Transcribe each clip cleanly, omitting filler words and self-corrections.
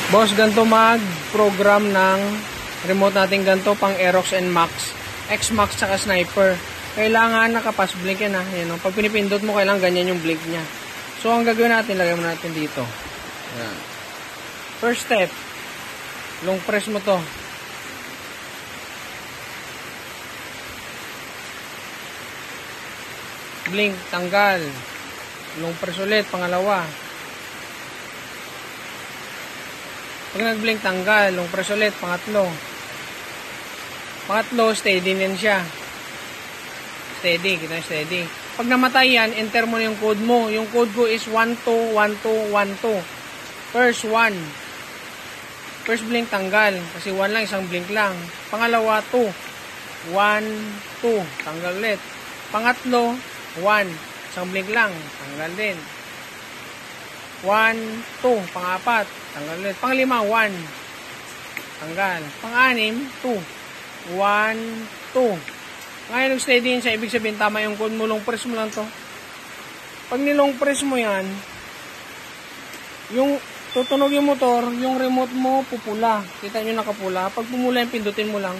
Boss, ganito mag-program ng remote natin ganito pang Aerox and Max, X-Max tsaka Sniper. Kailangan nakapas blink yan ha. Yan, pag pinipindot mo, kailangan ganyan yung blink nya. So, ang gagawin natin, lagay mo natin dito. Yan. First step, long press mo to. Blink, tanggal. Long press ulit, pangalawa. Pag nag-blink, tanggal. Long press ulit, pangatlo. Pangatlo, steady din siya. Steady, kita yung steady. Pag namatay yan, enter mo na yung code mo. Yung code ko is 121212. First 1. First blink, tanggal. Kasi 1 lang, isang blink lang. Pangalawa, 2. 1, 2. Tanggal ulit. Pangatlo, 1. Isang blink lang. Tanggal din. 1, 2. Pangapat. Tanggal ulit. Panglima, 1. Tanggal. Pang-anim, 2. 1, 2. Ngayon, nag-steady yun siya. Ibig sabihin, tama yung code mo. Long press mo lang to. Pag nilong press mo yan, yung tutunog yung motor, yung remote mo pupula. Kita nyo nakapula. Pag pumula yan, pindutin mo lang.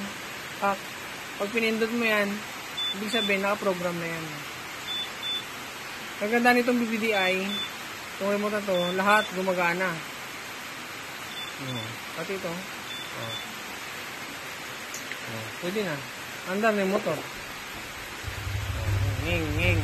Pag pinindot mo yan, ibig sabihin, nakaprogram na yan. Ang ganda nitong BBDI, itong remote na to, lahat gumagana. Pati ito. Pwede na. Andar na yung motor. Nging.